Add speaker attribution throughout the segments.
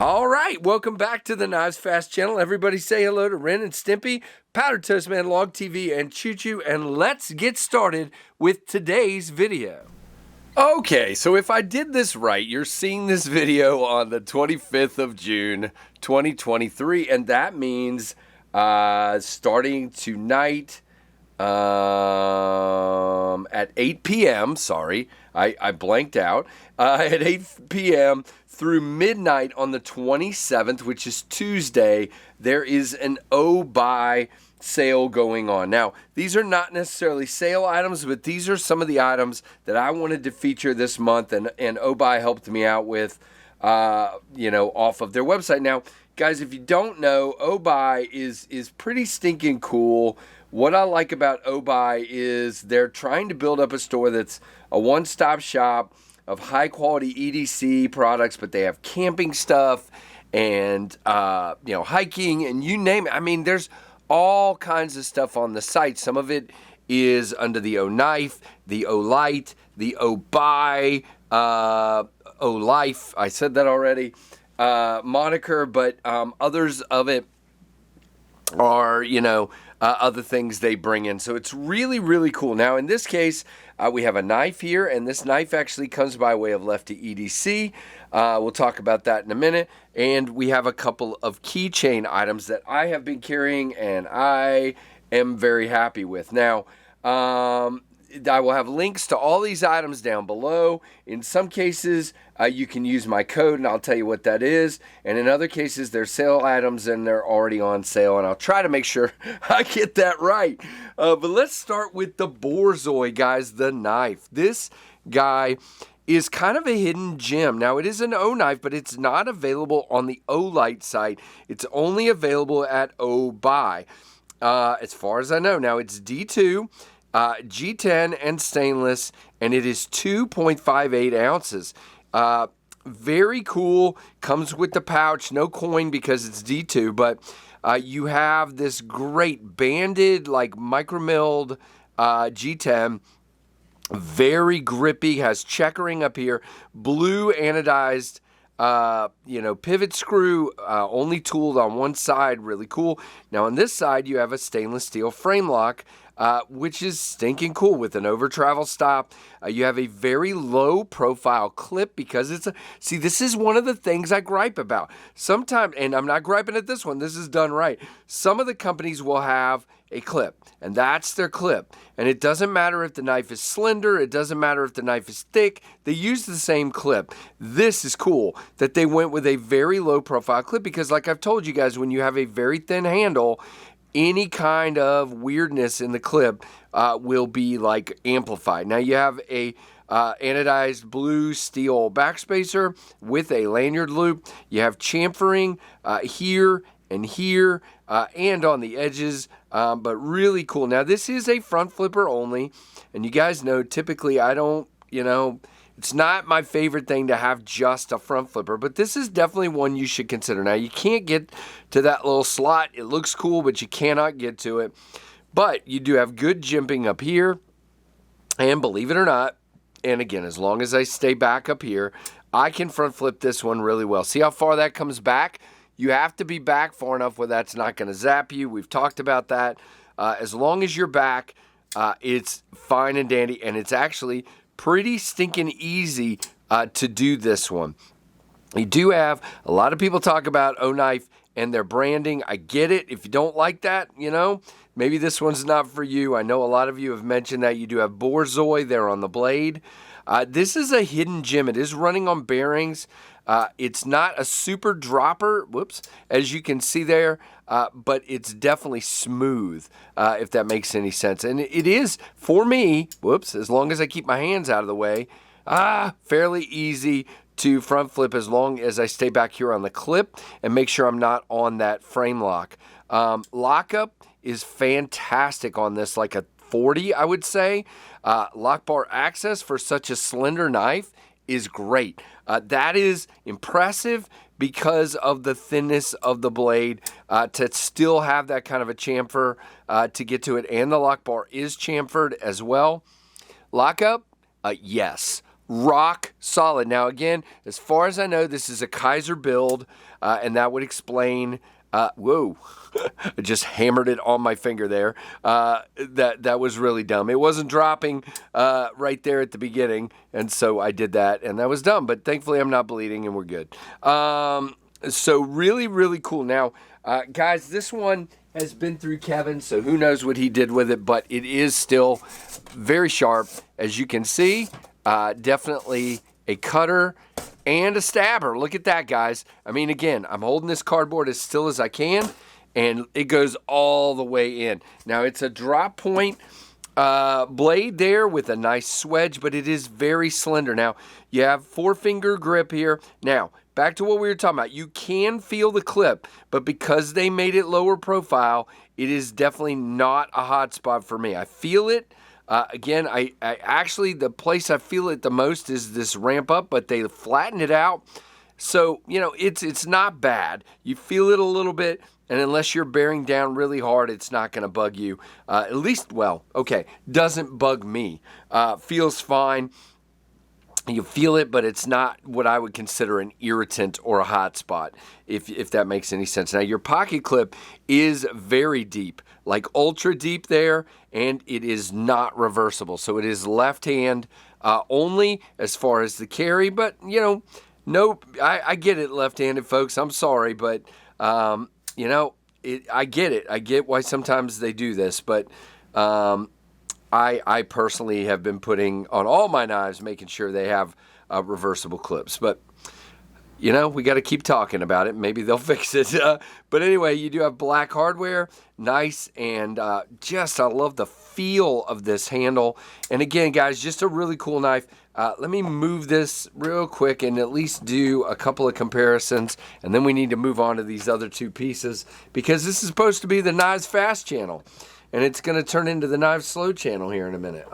Speaker 1: All right, welcome back to the KnivesFAST channel. Everybody say hello to Ren and Stimpy, Powdered Toast Man, Log TV, and Choo Choo, and let's get started with today's video. Okay, so if I did this right, you're seeing this video on the 25th of June, 2023, and that means starting tonight at 8 p.m., sorry, I blanked out, at 8 p.m. through midnight on the 27th, which is Tuesday, there is an Obuy sale going on. Now, these are not necessarily sale items, but these are some of the items that I wanted to feature this month, and Obuy helped me out with, off of their website. Now, guys, if you don't know, Obuy is pretty stinking cool. What I like about Obuy is they're trying to build up a store that's a one-stop shop of high-quality EDC products, but they have camping stuff and, hiking and you name it. I mean, there's all kinds of stuff on the site. Some of it is under the O-Knife, the O-Light, the O-Buy, O-Life, I said that already, moniker, but others of it are, other things they bring in. So it's really, really cool. Now, in this case, we have a knife here, and this knife actually comes by way of Lefty EDC. We'll talk about that in a minute. And we have a couple of keychain items that I have been carrying, and I am very happy with. Now, I will have links to all these items down below. In some cases, you can use my code, and I'll tell you what that is. And in other cases, they're sale items, and they're already on sale. And I'll try to make sure I get that right. But let's start with the Borzoi, guys, the knife. This guy is kind of a hidden gem. Now, it is an O-Knife, but it's not available on the O-Light site. It's only available at Obuy, as far as I know. Now, it's D2. G10 and stainless, and it is 2.58 ounces. Very cool. Comes with the pouch, no coin because it's D2, but you have this great banded, like micromilled G10. Very grippy, has checkering up here, blue anodized pivot screw, only tooled on one side, really cool. Now on this side you have a stainless steel frame lock, which is stinking cool with an over travel stop. You have a very low profile clip because see, this is one of the things I gripe about. Sometimes, and I'm not griping at this one, this is done right. Some of the companies will have a clip, and that's their clip. And it doesn't matter if the knife is slender, it doesn't matter if the knife is thick, they use the same clip. This is cool that they went with a very low profile clip because, like I've told you guys, when you have a very thin handle, any kind of weirdness in the clip will be like amplified. Now you have a anodized blue steel backspacer with a lanyard loop. You have chamfering here and here and on the edges, but really cool. Now this is a front flipper only, and you guys know typically I don't, it's not my favorite thing to have just a front flipper, but this is definitely one you should consider. Now, you can't get to that little slot. It looks cool, but you cannot get to it. But you do have good jimping up here, and believe it or not, and again, as long as I stay back up here, I can front flip this one really well. See how far that comes back? You have to be back far enough where that's not going to zap you. We've talked about that. As long as you're back, it's fine and dandy, and it's actually pretty stinking easy to do this one. You do have a lot of people talk about O-Knife and their branding. I get it. If you don't like that, maybe this one's not for you. I know a lot of you have mentioned that. You do have Borzoi there on the blade. This is a hidden gem. It is running on bearings. It's not a super dropper, as you can see there, but it's definitely smooth, if that makes any sense. And it is, for me, as long as I keep my hands out of the way, fairly easy to front flip as long as I stay back here on the clip and make sure I'm not on that frame lock. Lockup is fantastic on this, like a 40, I would say. Lock bar access for such a slender knife is great. That is impressive because of the thinness of the blade, to still have that kind of a chamfer to get to it, and the lock bar is chamfered as well. Lockup, yes. rock solid. Now, again, as far as I know, this is a Kaiser build, and that would explain. Whoa, I just hammered it on my finger there. That was really dumb. It wasn't dropping right there at the beginning, and so I did that, and that was dumb. But thankfully, I'm not bleeding, and we're good. So really, really cool. Now, guys, this one has been through Kevin, so who knows what he did with it, but it is still very sharp, as you can see. Definitely a cutter and a stabber. Look at that, guys. I mean, again, I'm holding this cardboard as still as I can, and it goes all the way in. Now, it's a drop point blade there with a nice swedge, but it is very slender. Now, you have 4-finger grip here. Now, back to what we were talking about. You can feel the clip, but because they made it lower profile, it is definitely not a hot spot for me. I feel it. Again, I actually, the place I feel it the most is this ramp up, but they flattened it out. So, you know, it's not bad. You feel it a little bit, and unless you're bearing down really hard, it's not going to bug you. At least, well, okay, doesn't bug me. Feels fine. You feel it, but it's not what I would consider an irritant or a hot spot, if that makes any sense. Now, your pocket clip is very deep, like ultra deep there, and it is not reversible. So it is left hand only as far as the carry, but, you know, no, I get it, left-handed folks. I'm sorry, but, you know, I get it. I get why sometimes they do this, but I personally have been putting on all my knives, making sure they have reversible clips. But, you know, we got to keep talking about it. Maybe they'll fix it. But anyway, you do have black hardware. Nice. And just, I love the feel of this handle. And again, guys, just a really cool knife. Let me move this real quick and at least do a couple of comparisons. And then we need to move on to these other two pieces, because this is supposed to be the KnivesFAST channel. And it's going to turn into the Knives Slow channel here in a minute.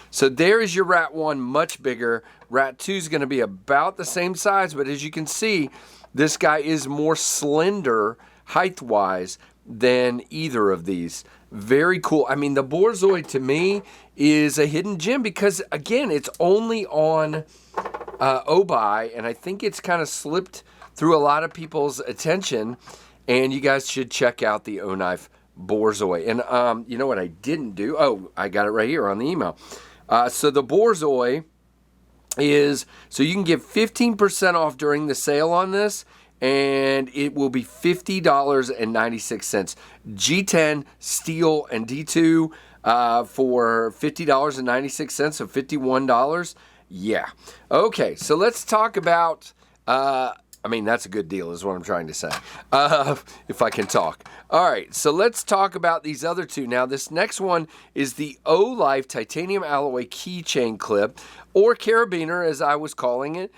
Speaker 1: So there is your Rat 1, much bigger. Rat 2 is going to be about the same size, but as you can see, this guy is more slender height-wise than either of these. Very cool. I mean, the Borzoi to me is a hidden gem because, again, it's only on Obuy, and I think it's kind of slipped through a lot of people's attention, and you guys should check out the O-Knife Borzoi. And you know what I didn't do? Oh, I got it right here on the email. So the Borzoi is, so you can get 15% off during the sale on this, and it will be $50.96. G10 steel and D2 for $50.96, so $51. Yeah. Okay, so let's talk about I mean, that's a good deal is what I'm trying to say, if I can talk. All right, so let's talk about these other two. Now, this next one is the O-Life titanium alloy keychain clip, or carabiner, as I was calling it.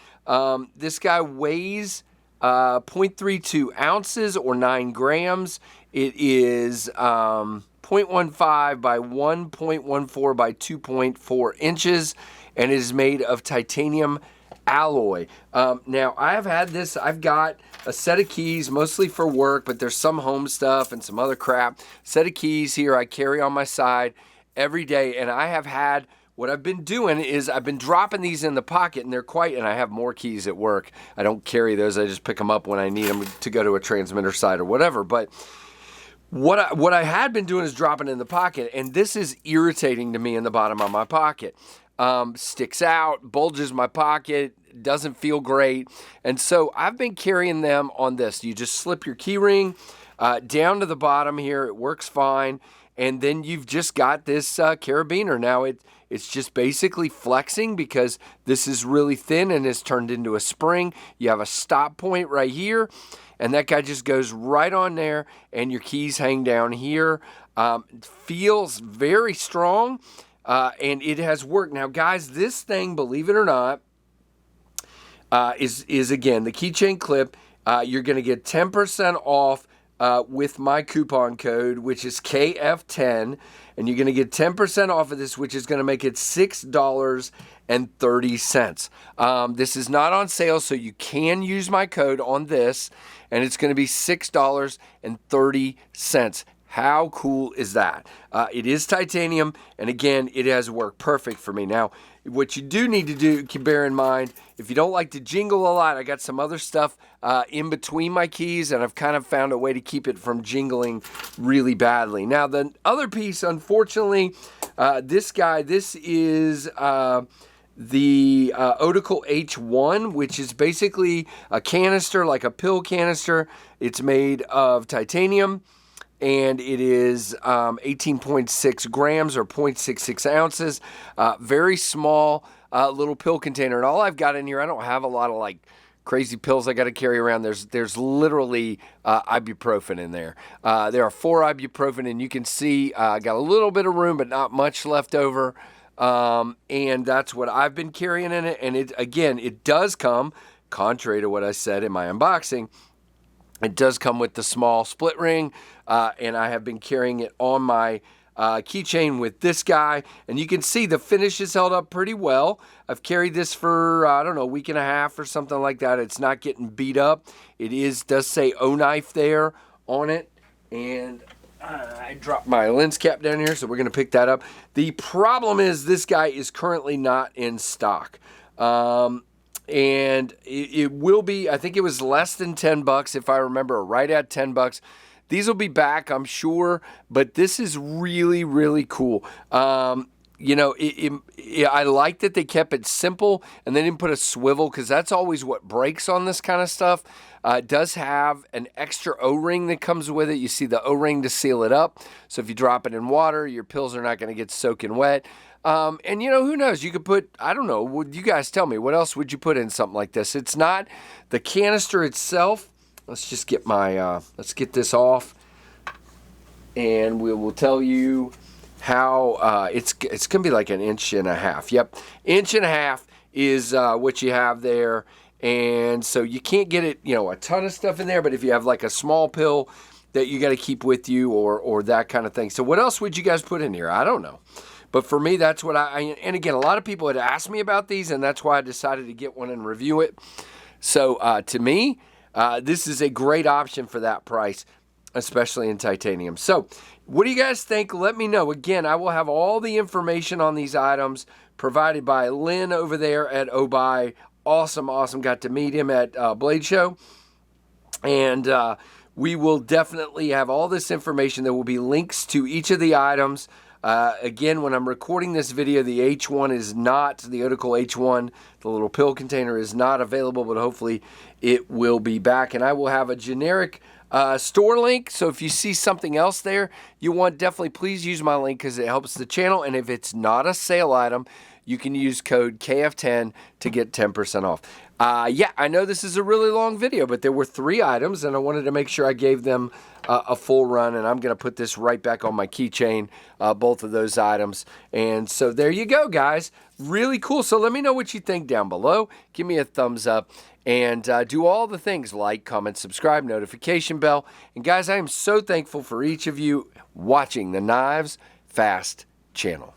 Speaker 1: This guy weighs 0.32 ounces, or 9 grams. It is 0.15 by 1.14 by 2.4 inches, and it is made of titanium alloy. Now, I have had this. I've got a set of keys, mostly for work, but there's some home stuff and some other crap. Set of keys here I carry on my side every day, and I have had, what I've been doing is I've been dropping these in the pocket, and they're quite, and I have more keys at work. I don't carry those. I just pick them up when I need them to go to a transmitter site or whatever. But what I had been doing is dropping in the pocket, and this is irritating to me in the bottom of my pocket. Sticks out, bulges my pocket, doesn't feel great. And so I've been carrying them on this. You just slip your key ring down to the bottom here. It works fine. And then you've just got this carabiner. Now it's just basically flexing because this is really thin and is turned into a spring. You have a stop point right here, and that guy just goes right on there, and your keys hang down here. Feels very strong. And it has worked. Now, guys, this thing, believe it or not, is again, the keychain clip. You're going to get 10% off with my coupon code, which is KF10. And you're going to get 10% off of this, which is going to make it $6.30. This is not on sale, so you can use my code on this, and it's going to be $6.30. How cool is that? It is titanium, and again, it has worked perfect for me. Now, what you do need to do, bear in mind, if you don't like to jingle a lot, I got some other stuff in between my keys, and I've kind of found a way to keep it from jingling really badly. Now, the other piece, unfortunately, this is the Otacle H1, which is basically a canister, like a pill canister. It's made of titanium, and it is 18.6 grams or 0.66 ounces. Very small little pill container. And all I've got in here, I don't have a lot of like crazy pills I got to carry around. There's literally ibuprofen in there. There are 4 ibuprofen, and you can see I got a little bit of room, but not much left over. And that's what I've been carrying in it. And it does come, contrary to what I said in my unboxing, it does come with the small split ring, and I have been carrying it on my keychain with this guy, and you can see the finish is held up pretty well. I've carried this for, I don't know, a week and a half or something like that. It's not getting beat up. It does say O-Knife there on it, and I dropped my lens cap down here, so we're going to pick that up. The problem is this guy is currently not in stock. And it will be, I think it was less than $10 if I remember, right at $10. These will be back, I'm sure, but this is really, really cool. You know, I like that they kept it simple and they didn't put a swivel, because that's always what breaks on this kind of stuff. It does have an extra O-ring that comes with it. You see the O-ring to seal it up. So if you drop it in water, your pills are not going to get soaking wet. And, you know, who knows? You could put, I don't know, would you guys tell me, what else would you put in something like this? It's not the canister itself. Let's just get my, let's get this off, and we will tell you how it's going to be like 1.5 inches. Yep, 1.5 inches is what you have there. And so you can't get it, you know, a ton of stuff in there, but if you have like a small pill that you got to keep with you, or that kind of thing. So what else would you guys put in here? I don't know. But for me, that's what and again, a lot of people had asked me about these, and that's why I decided to get one and review it. So to me, this is a great option for that price, especially in titanium. So what do you guys think? Let me know. Again, I will have all the information on these items provided by Lynn over there at Obuy. Awesome. Got to meet him at Blade Show. And we will definitely have all this information. There will be links to each of the items. Again, when I'm recording this video, the H1 is not, the Otacle H1, the little pill container is not available, but hopefully it will be back. And I will have a generic store link, so if you see something else there you want, definitely please use my link, because it helps the channel. And if it's not a sale item, you can use code KF10 to get 10% off. Yeah, I know this is a really long video, but there were 3 items, and I wanted to make sure I gave them a full run, and I'm going to put this right back on my keychain, both of those items. And so there you go, guys. Really cool. So let me know what you think down below. Give me a thumbs up, and do all the things: like, comment, subscribe, notification bell. And guys, I am so thankful for each of you watching the KnivesFAST channel.